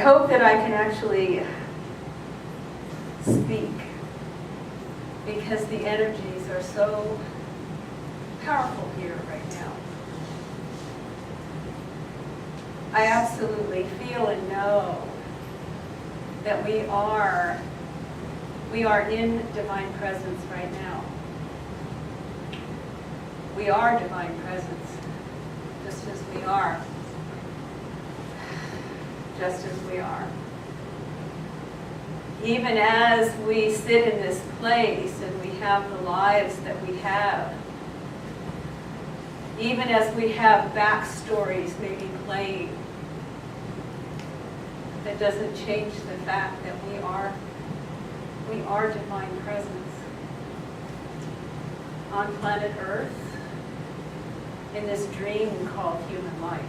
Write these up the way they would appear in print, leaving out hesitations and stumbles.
hope that I can actually speak, because the energies are so powerful here right now. I absolutely feel and know that we are in divine presence right now. We are divine presence, just as we are. Just as we are. Even as we sit in this place and we have the lives that we have, even as we have backstories maybe playing, that doesn't change the fact that we are divine presence on planet Earth in this dream called human life.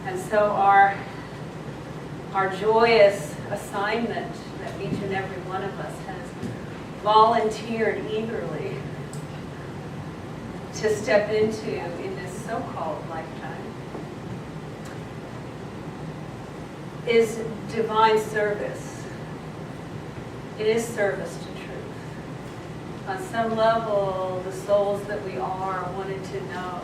And so our joyous assignment that each and every one of us has volunteered eagerly to step into in this so-called lifetime is divine service. It is service to truth. On some level, the souls that we are wanted to know,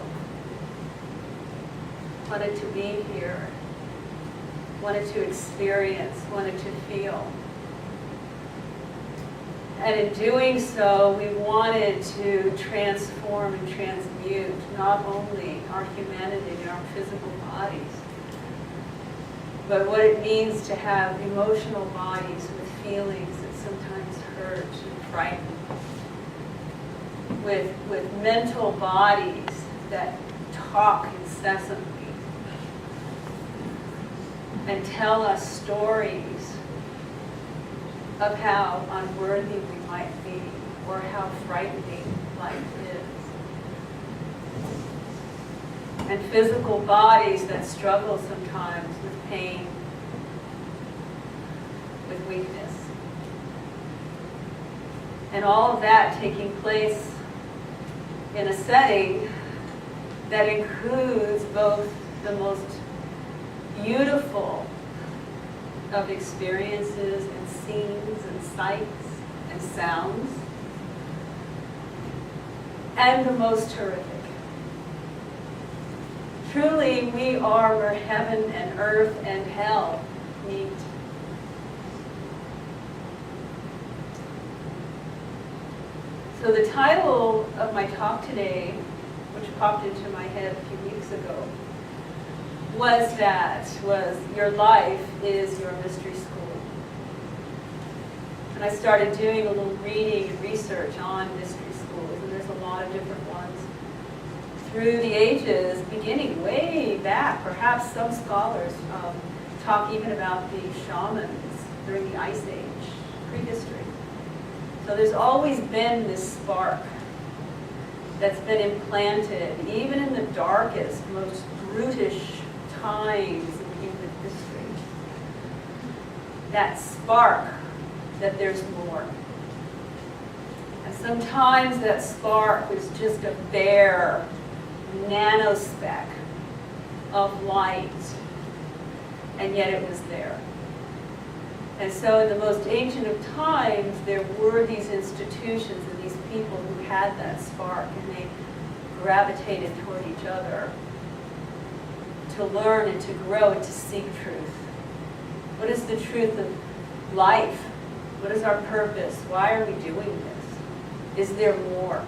wanted to be here, wanted to experience, wanted to feel. And in doing so, we wanted to transform and transmute not only our humanity and our physical bodies, but what it means to have emotional bodies with feelings that sometimes hurt and frighten, with mental bodies that talk incessantly and tell us stories of how unworthy we might be or how frightening life is. And physical bodies that struggle sometimes with pain, with weakness. And all of that taking place in a setting that includes both the most beautiful of experiences and scenes and sights and sounds, and the most horrific. Truly, we are where heaven and earth and hell meet. So the title of my talk today, which popped into my head a few weeks ago, was Your Life is Your Mystery School. And I started doing a little reading and research on mystery schools, and there's a lot of different ones through the ages, beginning way back. Perhaps some scholars talk even about the shamans during the Ice Age, prehistory. So there's always been this spark that's been implanted, even in the darkest, most brutish times in human history. That spark that there's more. And sometimes that spark was just a bare nanospeck of light, and yet it was there. And so in the most ancient of times, there were these institutions and these people who had that spark, and they gravitated toward each other to learn and to grow and to seek truth. What is the truth of life? What is our purpose? Why are we doing this? Is there more?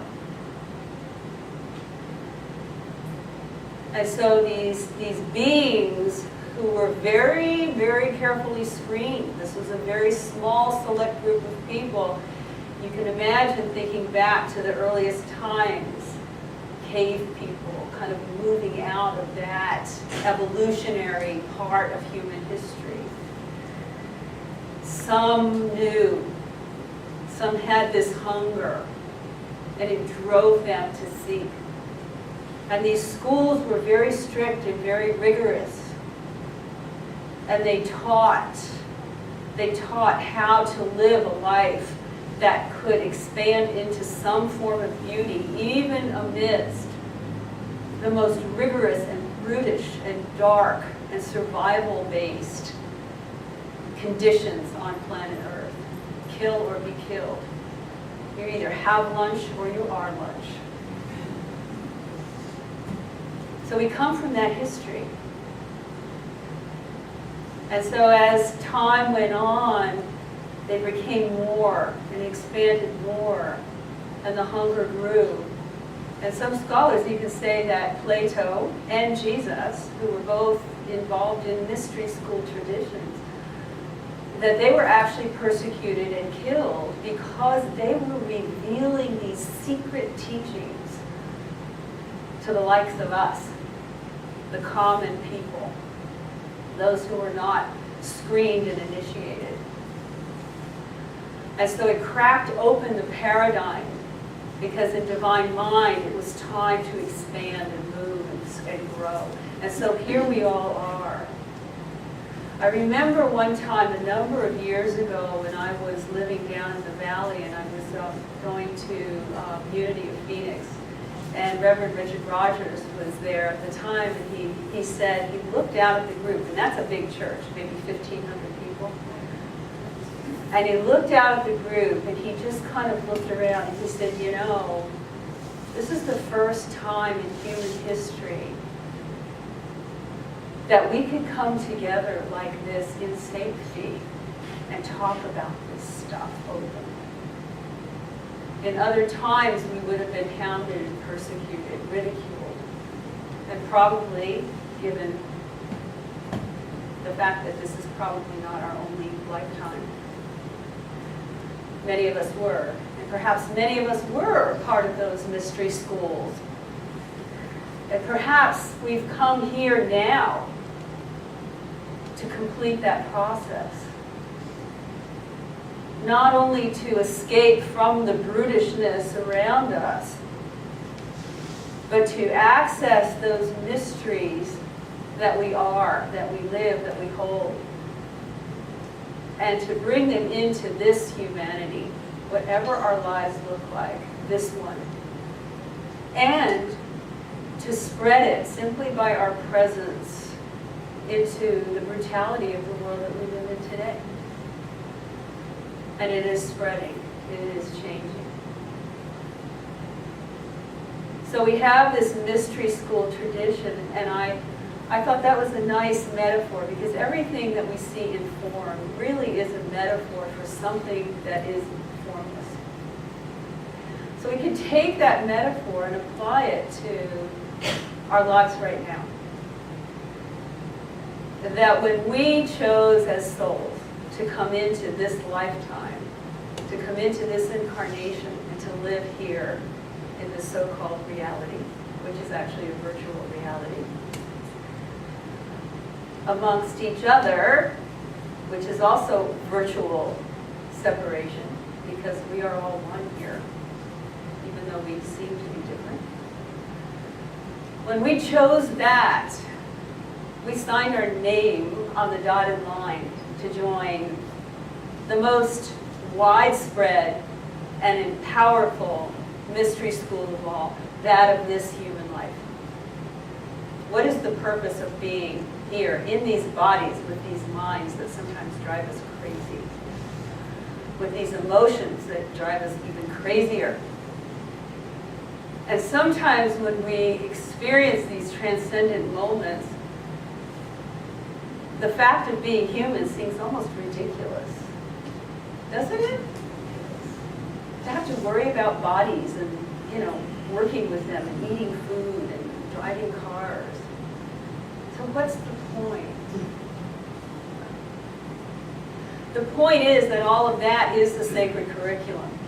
And so these beings who were very, very carefully screened. This was a very small, select group of people. You can imagine thinking back to the earliest times, cave people kind of moving out of that evolutionary part of human history. Some knew, some had this hunger, and it drove them to seek. And these schools were very strict and very rigorous. And they taught how to live a life that could expand into some form of beauty, even amidst the most rigorous and brutish and dark and survival-based conditions on planet Earth. Kill or be killed. You either have lunch or you are lunch. So we come from that history. And so as time went on, they became more and expanded more, and the hunger grew. And some scholars even say that Plato and Jesus, who were both involved in mystery school traditions, that they were actually persecuted and killed because they were revealing these secret teachings to the likes of us, the common people, those who were not screened and initiated. And so it cracked open the paradigm, because in divine mind it was time to expand and move and grow. And so here we all are. I remember one time a number of years ago when I was living down in the valley, and I was going to Unity of Phoenix, and Reverend Richard Rogers was there at the time, and he said, he looked out at the group, and that's a big church, maybe 1,500 people. And he looked out at the group, and he just kind of looked around, and he said, you know, this is the first time in human history that we could come together like this in safety and talk about this stuff openly. In other times, we would have been hounded and persecuted, ridiculed, and probably, given the fact that this is probably not our only lifetime, many of us were. And perhaps many of us were part of those mystery schools. And perhaps we've come here now to complete that process. Not only to escape from the brutishness around us, but to access those mysteries that we are, that we live, that we hold, and to bring them into this humanity, whatever our lives look like, this one, and to spread it simply by our presence into the brutality of the world that we live in today. And it is spreading, it is changing. So we have this mystery school tradition, and I thought that was a nice metaphor, because everything that we see in form really is a metaphor for something that is formless. So we can take that metaphor and apply it to our lives right now. That when we chose as souls to come into this lifetime, to come into this incarnation, and to live here in this so-called reality, which is actually a virtual reality, amongst each other, which is also virtual separation, because we are all one here, even though we seem to be different. When we chose that, we signed our name on the dotted line to join the most widespread and powerful mystery school of all, that of this human life. What is the purpose of being here in these bodies with these minds that sometimes drive us crazy, with these emotions that drive us even crazier? And sometimes when we experience these transcendent moments, the fact of being human seems almost ridiculous, doesn't it? To have to worry about bodies and, working with them and eating food and driving cars. So what's the point? The point is that all of that is the sacred curriculum.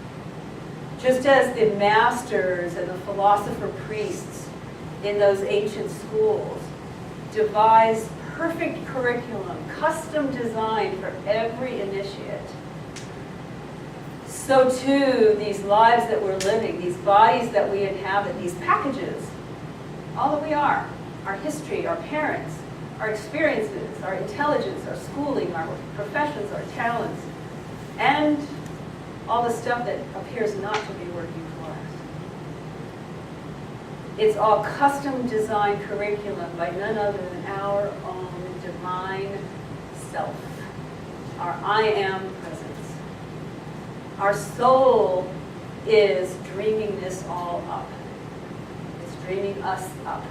Just as the masters and the philosopher priests in those ancient schools devised perfect curriculum, custom designed for every initiate, so too these lives that we're living, these bodies that we inhabit, these packages, all that we are, our history, our parents, our experiences, our intelligence, our schooling, our professions, our talents, and all the stuff that appears not to be working for us. It's all custom designed curriculum by none other than our own divine self, our I am presence. Our soul is dreaming this all up. It's dreaming us up.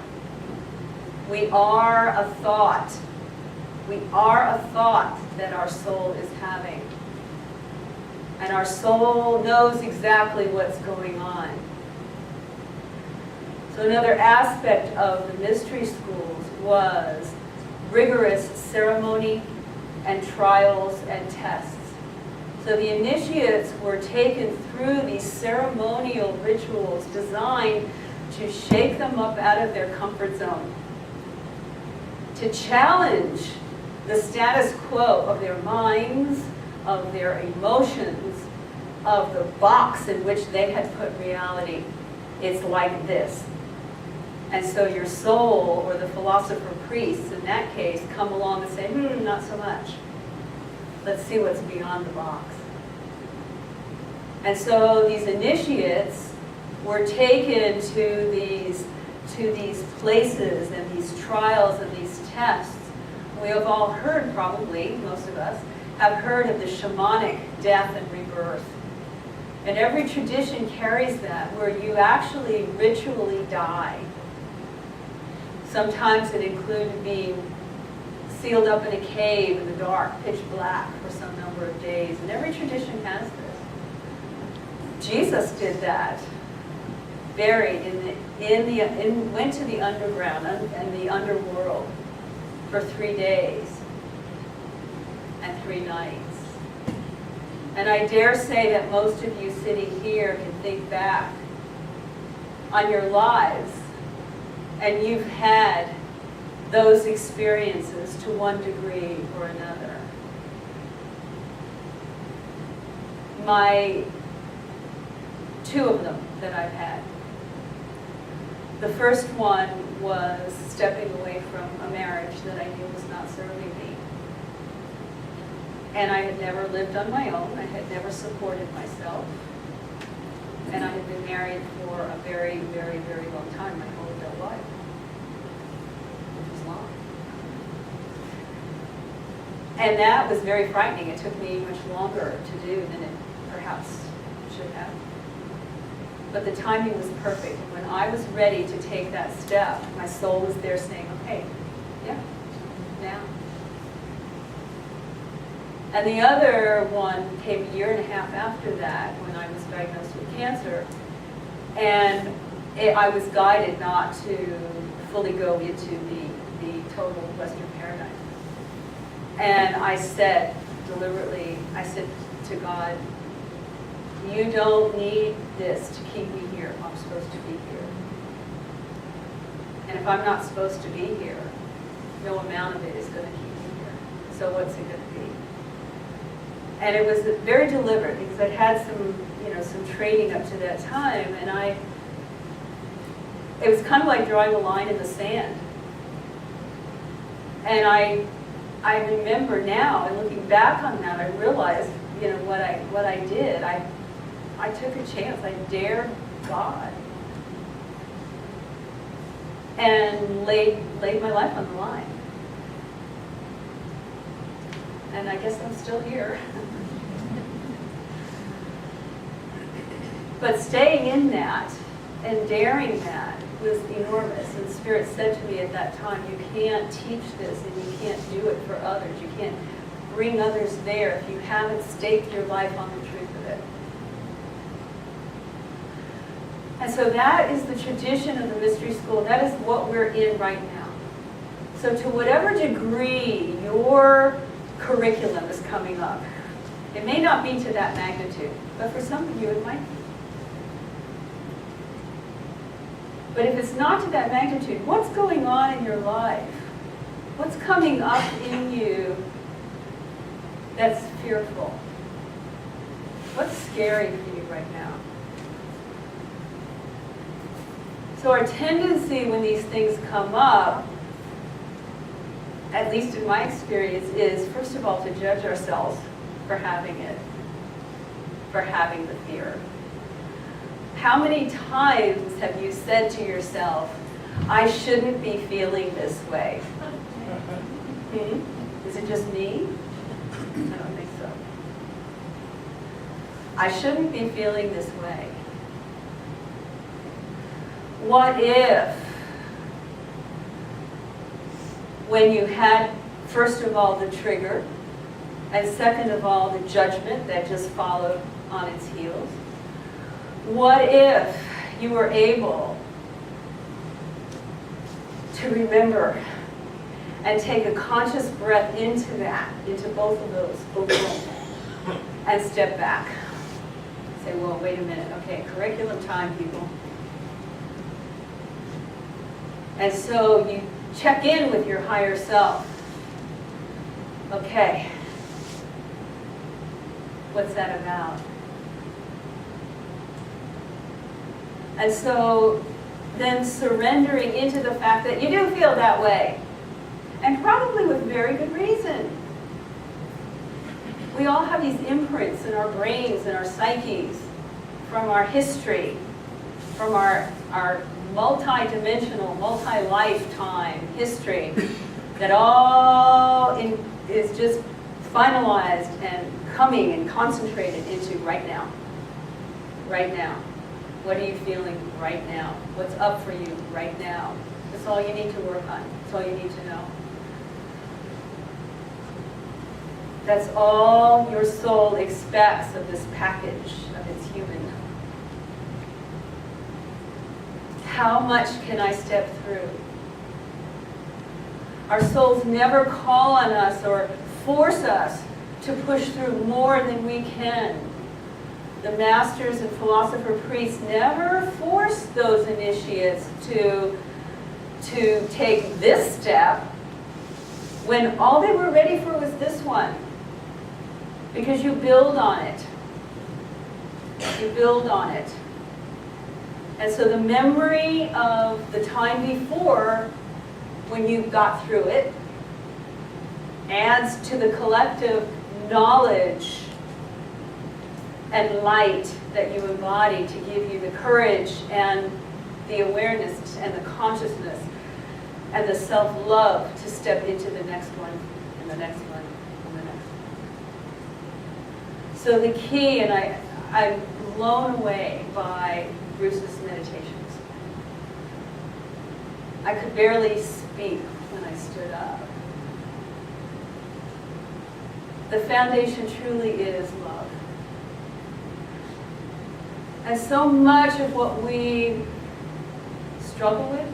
We are a thought. We are a thought that our soul is having. And our soul knows exactly what's going on. So another aspect of the mystery schools was rigorous ceremony and trials and tests. So the initiates were taken through these ceremonial rituals designed to shake them up out of their comfort zone, to challenge the status quo of their minds, of their emotions, of the box in which they had put reality. It's like this. And so your soul, or the philosopher priests in that case, come along and say, not so much. Let's see what's beyond the box. And so these initiates were taken to these places and these trials and these tests. We have all heard, probably, most of us, have heard of the shamanic death and rebirth. And every tradition carries that, where you actually ritually die. Sometimes it included being sealed up in a cave in the dark, pitch black, for some number of days. And every tradition has this. Jesus did that. Buried went to the underground and the underworld for 3 days and 3 nights. And I dare say that most of you sitting here can think back on your lives, and you've had those experiences to one degree or another. Two of them that I've had. The first one was stepping away from a marriage that I knew was not serving me. And I had never lived on my own. I had never supported myself. And I had been married for a very, very, very long time, my whole adult life, which was long. And that was very frightening. It took me much longer to do than it perhaps should have. But the timing was perfect. And when I was ready to take that step, my soul was there saying, okay, yeah, now. And the other one came a year and a half after that, when I was diagnosed with cancer. And I was guided not to fully go into the total Western paradigm. And I said, deliberately, I said to God, you don't need this to keep me here if I'm supposed to be here. And if I'm not supposed to be here, no amount of it is going to keep me here. So what's it going to be? And it was very deliberate, because I'd had some training up to that time, and it was kind of like drawing a line in the sand. And I remember now, and looking back on that, I realized, what I did. I took a chance. I dared God, and laid my life on the line. And I guess I'm still here. But staying in that and daring that was enormous. And Spirit said to me at that time, you can't teach this and you can't do it for others. You can't bring others there if you haven't staked your life on the truth of it. And so that is the tradition of the mystery school. That is what we're in right now. So to whatever degree your curriculum is coming up, it may not be to that magnitude, but for some of you it might be. But if it's not to that magnitude, what's going on in your life? What's coming up in you that's fearful? What's scary for you right now? So our tendency when these things come up, at least in my experience, is first of all to judge ourselves for having it, for having the fear. How many times have you said to yourself, I shouldn't be feeling this way? Is it just me? I don't think so. I shouldn't be feeling this way. What if, when you had, first of all, the trigger, and second of all, the judgment that just followed on its heels, what if you were able to remember and take a conscious breath into that, into both of those, and step back? Say, well, wait a minute. Okay, curriculum time, people. And so you check in with your higher self. Okay, what's that about? And so then surrendering into the fact that you do feel that way, and probably with very good reason. We all have these imprints in our brains and our psyches from our history, from our multi-dimensional, multi-lifetime history that all is just finalized and coming and concentrated into right now. Right now. What are you feeling right now? What's up for you right now? That's all you need to work on. That's all you need to know. That's all your soul expects of this package, of its human. How much can I step through? Our souls never call on us or force us to push through more than we can. The masters and philosopher priests never forced those initiates to take this step when all they were ready for was this one. Because you build on it. You build on it. And so the memory of the time before, when you got through it, adds to the collective knowledge and light that you embody to give you the courage and the awareness and the consciousness and the self-love to step into the next one and the next one and the next one. So the key, and I'm blown away by Bruce's meditations. I could barely speak when I stood up. The foundation truly is love. And so much of what we struggle with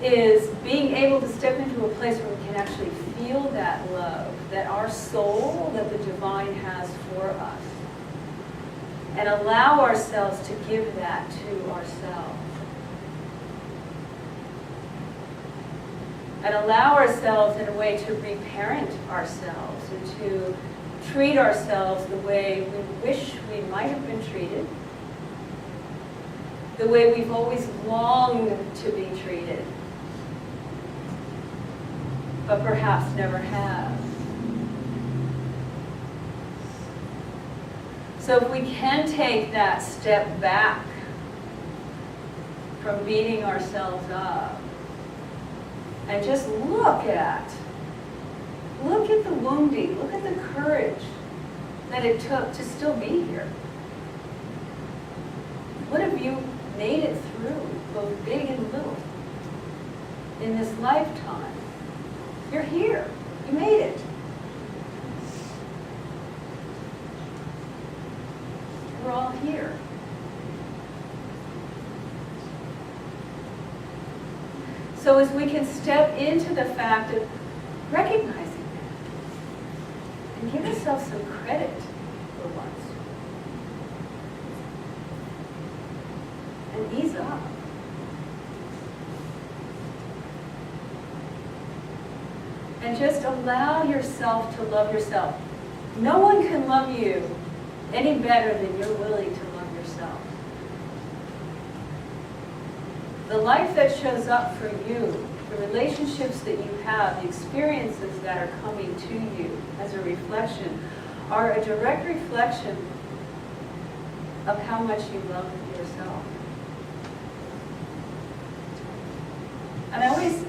is being able to step into a place where we can actually feel that love, that our soul, that the divine has for us. And allow ourselves to give that to ourselves. And allow ourselves in a way to reparent ourselves and to treat ourselves the way we wish we might have been treated, the way we've always longed to be treated, but perhaps never have. So if we can take that step back from beating ourselves up and just look at the wounding, look at the courage that it took to still be here. What have you made it through, both big and little, in this lifetime? You're here. You made it. We're all here. So as we can step into the fact of recognizing that and give ourselves some credit for once and ease up. And just allow yourself to love yourself. No one can love you any better than you're willing to love yourself. The life that shows up for you, the relationships that you have, the experiences that are coming to you as a reflection, are a direct reflection of how much you love yourself. And I always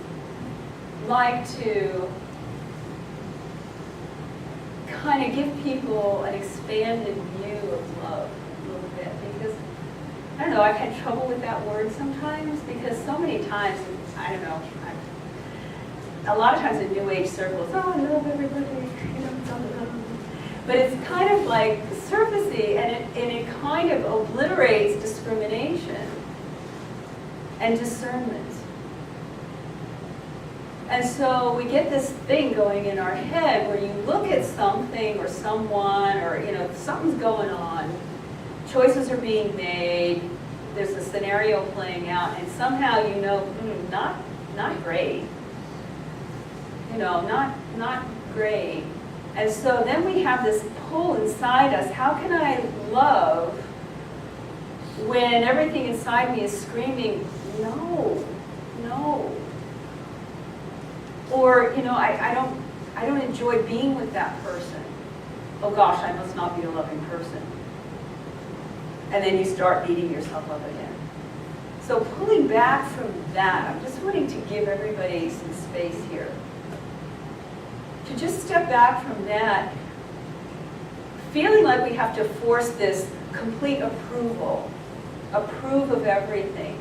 like to kind of give people an expanded view of love a little bit, because I don't know, I've had trouble with that word sometimes, because so many times, I don't know, a lot of times in New Age circles, oh, I love everybody, you know, blah, blah, blah. But it's kind of like surfacey, and it kind of obliterates discrimination and discernment. And so we get this thing going in our head where you look at something or someone, or you know, something's going on, choices are being made, there's a scenario playing out, and somehow you know, not great. You know, not great. And so then we have this pull inside us. How can I love when everything inside me is screaming, no, no. Or, you know, I don't enjoy being with that person. Oh gosh, I must not be a loving person. And then you start beating yourself up again. So pulling back from that, I'm just wanting to give everybody some space here. To just step back from that, feeling like we have to force this complete approval, approve of everything.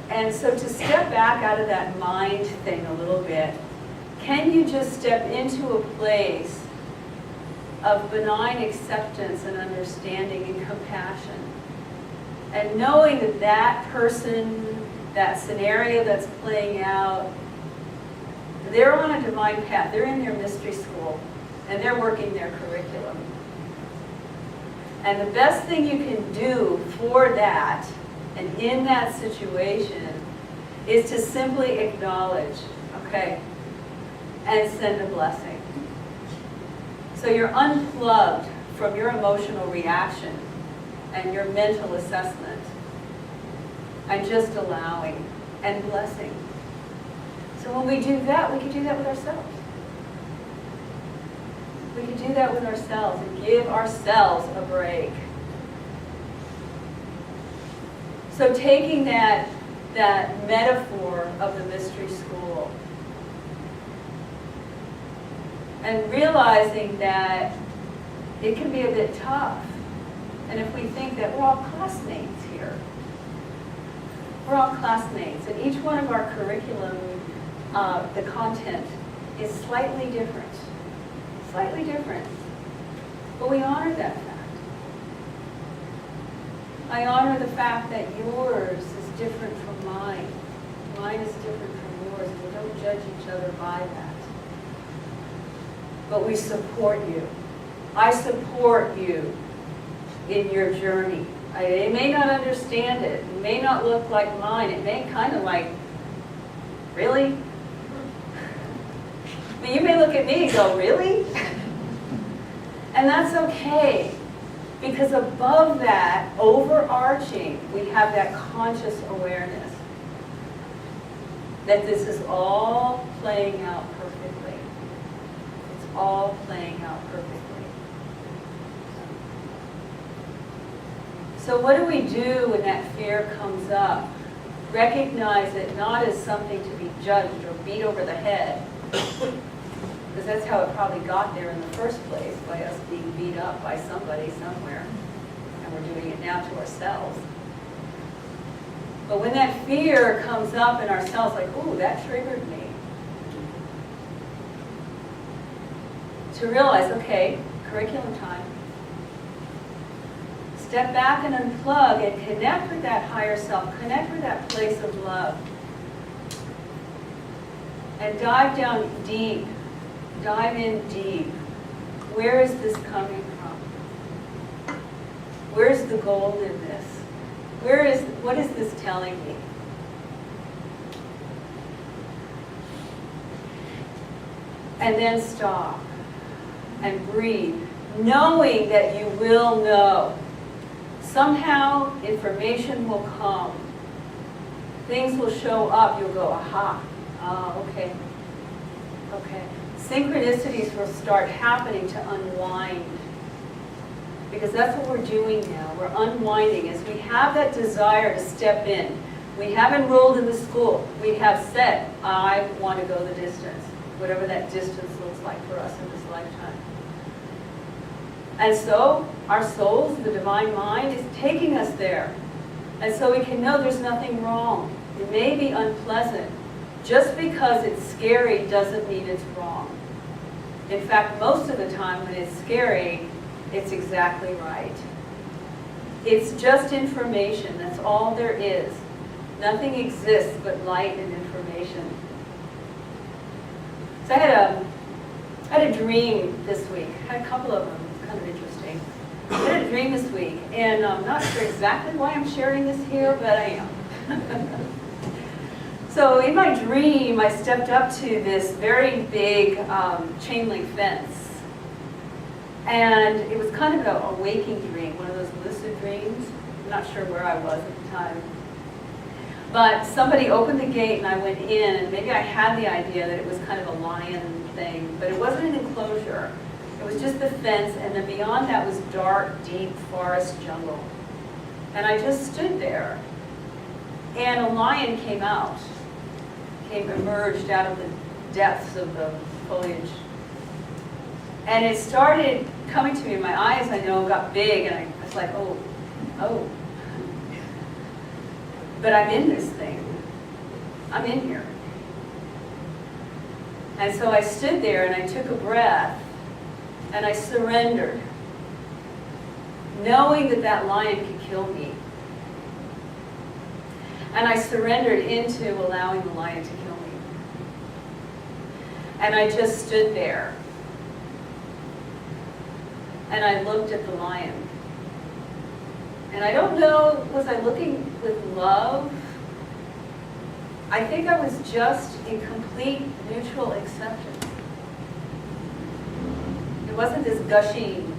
And so to step back out of that mind thing a little bit, can you just step into a place of benign acceptance and understanding and compassion? And knowing that that person, that scenario that's playing out, they're on a divine path. They're in their mystery school, and they're working their curriculum. And the best thing you can do for that, and in that situation, is to simply acknowledge, okay, and send a blessing. So you're unplugged from your emotional reaction and your mental assessment, and just allowing and blessing. So when we do that, we can do that with ourselves. We can do that with ourselves and give ourselves a break. So taking that metaphor of the mystery school and realizing that it can be a bit tough. And if we think that we're all classmates here, we're all classmates, and each one of our curriculum, the content is slightly different. Slightly different. But we honor that fact. I honor the fact that yours is different from mine. Mine is different from yours, and we don't judge each other by that. But we support you. I support you in your journey. I may not understand it. It may not look like mine. It may kind of like, really? But you may look at me and go, really? And that's okay. Because above that, overarching, we have that conscious awareness that this is all playing out perfectly. It's all playing out perfectly. So what do we do when that fear comes up? Recognize it not as something to be judged or beat over the head, because that's how it probably got there in the first place, by us being beat up by somebody somewhere, and we're doing it now to ourselves. But when that fear comes up in ourselves, like, ooh, that triggered me, to realize, okay, curriculum time. Step back and unplug and connect with that higher self, connect with that place of love. And dive down deep, dive in deep. Where is this coming from? Where's the gold in this? What is this telling me? And then stop and breathe, knowing that you will know. Somehow information will come. Things will show up. You'll go, aha. Okay. Okay. Synchronicities will start happening to unwind. because that's what we're doing now. We're unwinding as we have that desire to step in. We have enrolled in the school. We have said, I want to go the distance, whatever that distance looks like for us in this lifetime. And so our souls, the divine mind, is taking us there. And so we can know there's nothing wrong. It may be unpleasant. Just because it's scary doesn't mean it's wrong. In fact, most of the time when it's scary, it's exactly right. It's just information. That's all there is. Nothing exists but light and information. So I had a dream this week. I had a couple of them. It's kind of interesting. I had a dream this week, and I'm not sure exactly why I'm sharing this here, but I am. So in my dream, I stepped up to this very big chain link fence. And it was kind of a waking dream, one of those lucid dreams. I'm not sure where I was at the time. But somebody opened the gate and I went in, and maybe I had the idea that it was kind of a lion thing, but it wasn't an enclosure. It was just the fence, and then beyond that was dark, deep forest jungle. And I just stood there. And a lion came out, emerged out of the depths of the foliage. And it started coming to me, and my eyes, I know, got big, and I was like, oh. But I'm in this thing. I'm in here. And so I stood there, and I took a breath, and I surrendered, knowing that that lion could kill me. And I surrendered into allowing the lion to kill me. And I just stood there. And I looked at the lion. And I don't know, was I looking with love? I think I was just in complete neutral acceptance. It wasn't this gushing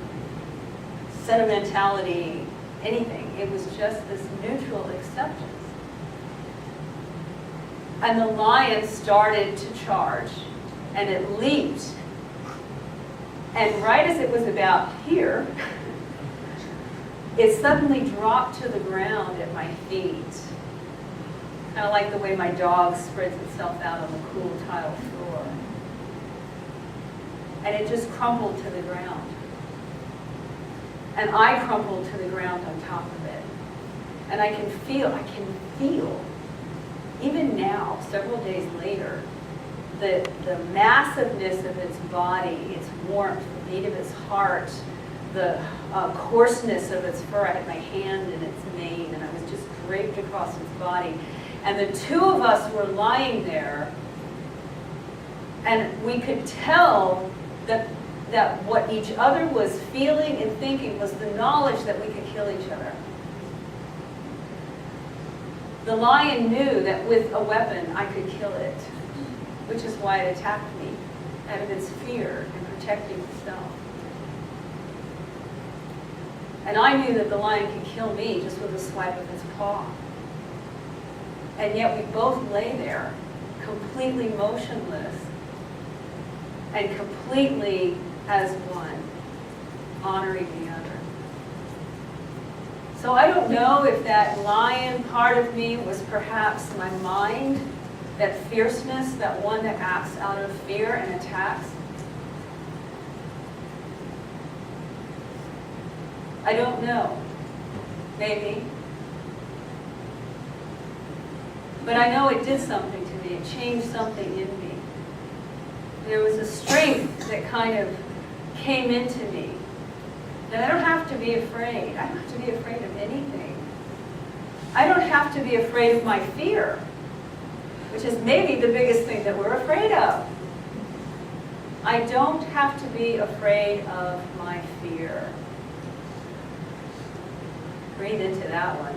sentimentality, anything. It was just this neutral acceptance. And the lion started to charge, and it leaped. And right as it was about here, it suddenly dropped to the ground at my feet. Kind of like the way my dog spreads itself out on the cool tile floor. And it just crumbled to the ground. And I crumbled to the ground on top of it. And I can feel, even now, several days later, the massiveness of its body, its warmth, the beat of its heart, the coarseness of its fur. I had my hand in its mane, and I was just draped across its body. And the two of us were lying there, and we could tell that what each other was feeling and thinking was the knowledge that we could kill each other. The lion knew that with a weapon I could kill it, which is why it attacked me, out of its fear and protecting itself. And I knew that the lion could kill me just with a swipe of its paw. And yet we both lay there, completely motionless, and completely as one, honoring the other. So I don't know if that lion part of me was perhaps my mind, that fierceness, that one that acts out of fear and attacks. I don't know. Maybe. But I know it did something to me. It changed something in me. There was a strength that kind of came into me. That I don't have to be afraid. I don't have to be afraid of anything. I don't have to be afraid of my fear, which is maybe the biggest thing that we're afraid of. I don't have to be afraid of my fear. Breathe into that one.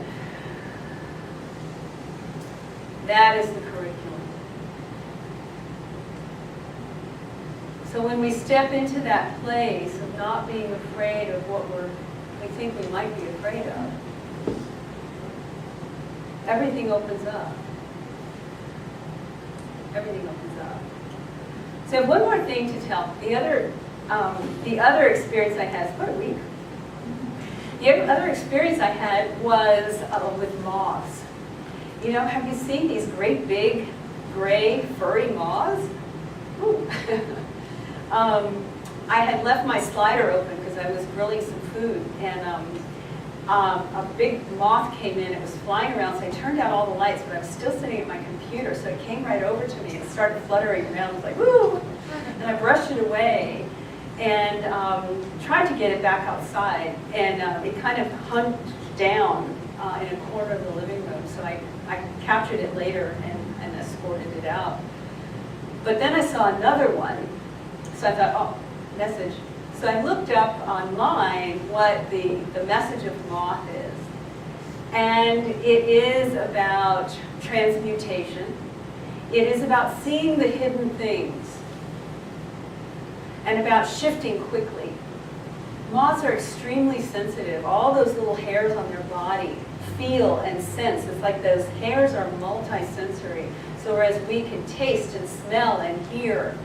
That is the curriculum. So when we step into that place of not being afraid of what we think we might be afraid of, everything opens up. Everything opens up. So I have one more thing to tell. The other experience I had, it's about a week. The other experience I had was with moths. You know, have you seen these great big gray furry moths? Ooh. I had left my slider open because I was grilling some food, and a big moth came in. It was flying around, so I turned out all the lights, but I was still sitting at my computer, so it came right over to me and started fluttering around. I was like, woo! And I brushed it away and tried to get it back outside, and it kind of hunched down in a corner of the living room, so I captured it later and escorted it out. But then I saw another one, so I thought, oh, message. So I looked up online what the message of moth is. And it is about transmutation. It is about seeing the hidden things and about shifting quickly. Moths are extremely sensitive. All those little hairs on their body feel and sense. It's like those hairs are multi-sensory. So whereas we can taste and smell and hear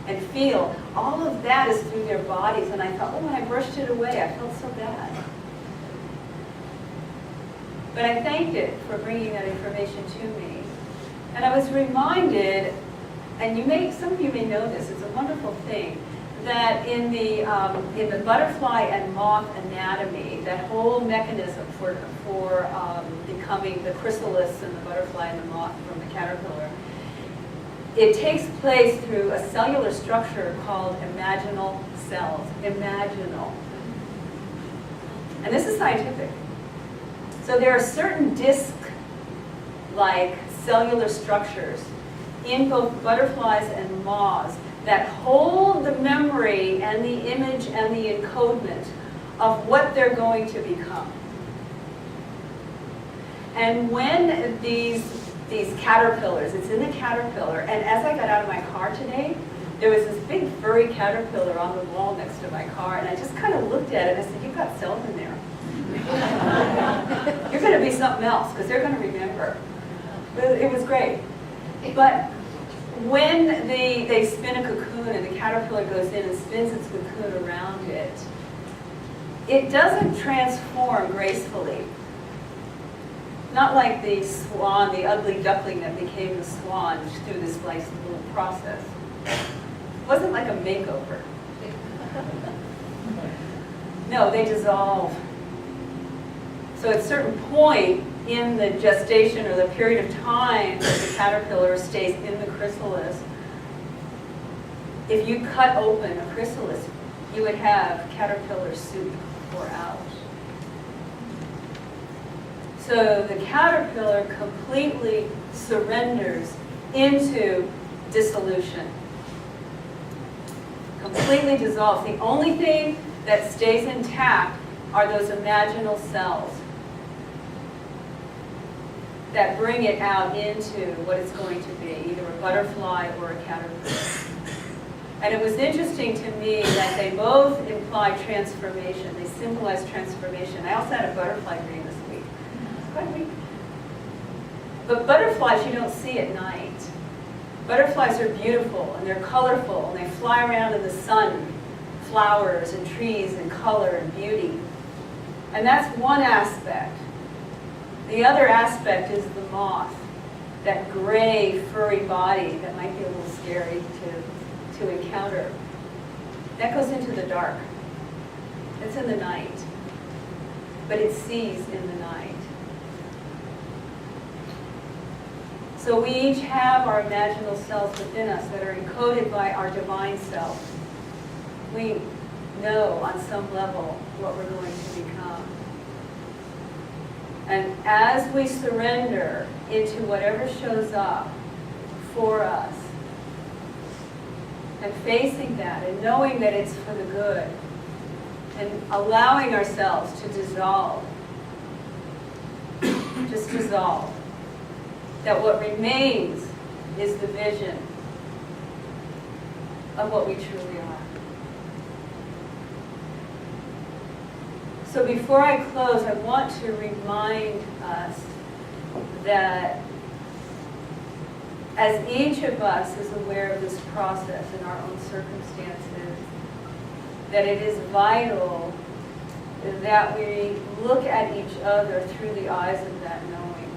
and feel, all of that is through their bodies. And I thought, oh, when I brushed it away, I felt so bad. But I thanked it for bringing that information to me. And I was reminded, and some of you may know this, it's a wonderful thing, that in the butterfly and moth anatomy, that whole mechanism for becoming the chrysalis and the butterfly and the moth from the caterpillar, it takes place through a cellular structure called imaginal cells. Imaginal. And this is scientific. So there are certain disc-like cellular structures in both butterflies and moths that hold the memory and the image and the encodement of what they're going to become. And when these caterpillars, it's in the caterpillar, and as I got out of my car today, there was this big furry caterpillar on the wall next to my car, and I just kind of looked at it and I said, you've got cells in there. You're going to be something else, because they're going to remember. It was great. But when they spin a cocoon and the caterpillar goes in and spins its cocoon around it, it doesn't transform gracefully. Not like the swan, the ugly duckling that became the swan through this nice little process. It wasn't like a makeover. No, they dissolve. So at a certain point in the gestation or the period of time that the caterpillar stays in the chrysalis, if you cut open a chrysalis, you would have caterpillar soup pour out. So the caterpillar completely surrenders into dissolution. Completely dissolves. The only thing that stays intact are those imaginal cells that bring it out into what it's going to be, either a butterfly or a caterpillar. And it was interesting to me that they both imply transformation. They symbolize transformation. I also had a butterfly dream this week. It's quite a week. But butterflies you don't see at night. Butterflies are beautiful and they're colorful and they fly around in the sun, flowers and trees and color and beauty. And that's one aspect. The other aspect is the moth, that gray, furry body that might be a little scary to encounter. That goes into the dark. It's in the night. But it sees in the night. So we each have our imaginal cells within us that are encoded by our divine self. We know on some level what we're going to become. And as we surrender into whatever shows up for us, and facing that, and knowing that it's for the good, and allowing ourselves to dissolve, just dissolve, that what remains is the vision of what we truly are. So before I close, I want to remind us that as each of us is aware of this process in our own circumstances, that it is vital that we look at each other through the eyes of that knowing.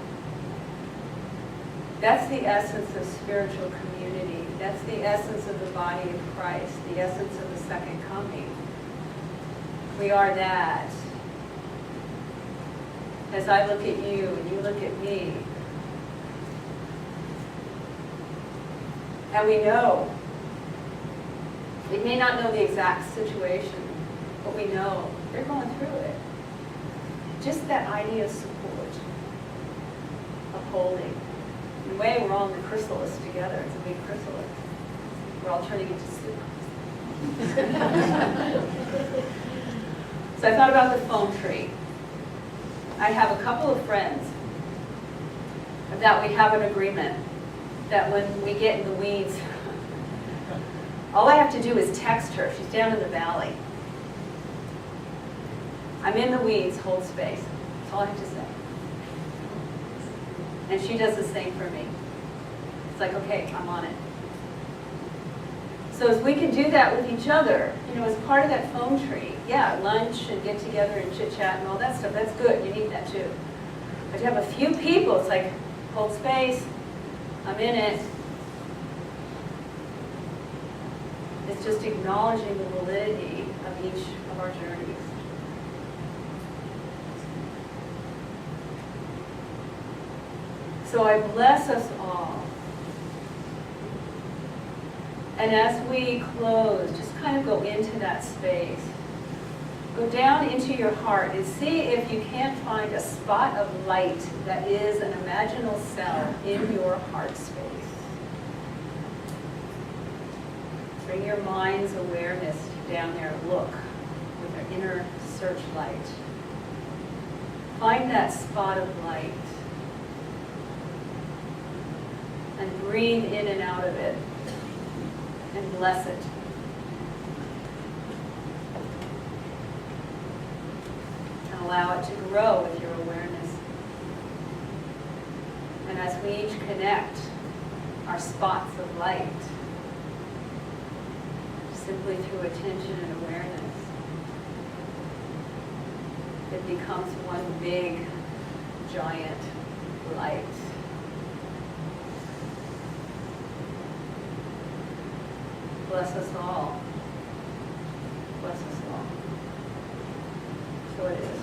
That's the essence of spiritual community. That's the essence of the body of Christ, the essence of the second coming. We are that. As I look at you and you look at me, and we know, we may not know the exact situation, but we know they're going through it. Just that idea of support, of holding. In a way, we're all in the chrysalis together. It's a big chrysalis. We're all turning into soup. So I thought about the foam tree. I have a couple of friends that we have an agreement that when we get in the weeds, all I have to do is text her. She's down in the valley. I'm in the weeds, hold space. That's all I have to say. And she does the same for me. It's like, okay, I'm on it. So as we can do that with each other, as part of that foam tree, yeah, lunch and get together and chit-chat and all that stuff, that's good. You need that too. But to have a few people, it's like, hold space, I'm in it. It's just acknowledging the validity of each of our journeys. So I bless us all. And as we close, just kind of go into that space. Go down into your heart and see if you can't find a spot of light that is an imaginal cell in your heart space. Bring your mind's awareness down there. Look with your inner searchlight. Find that spot of light. And breathe in and out of it. And bless it. And allow it to grow with your awareness. And as we each connect our spots of light, simply through attention and awareness, it becomes one big, giant light. Bless us all. Bless us all. So it is.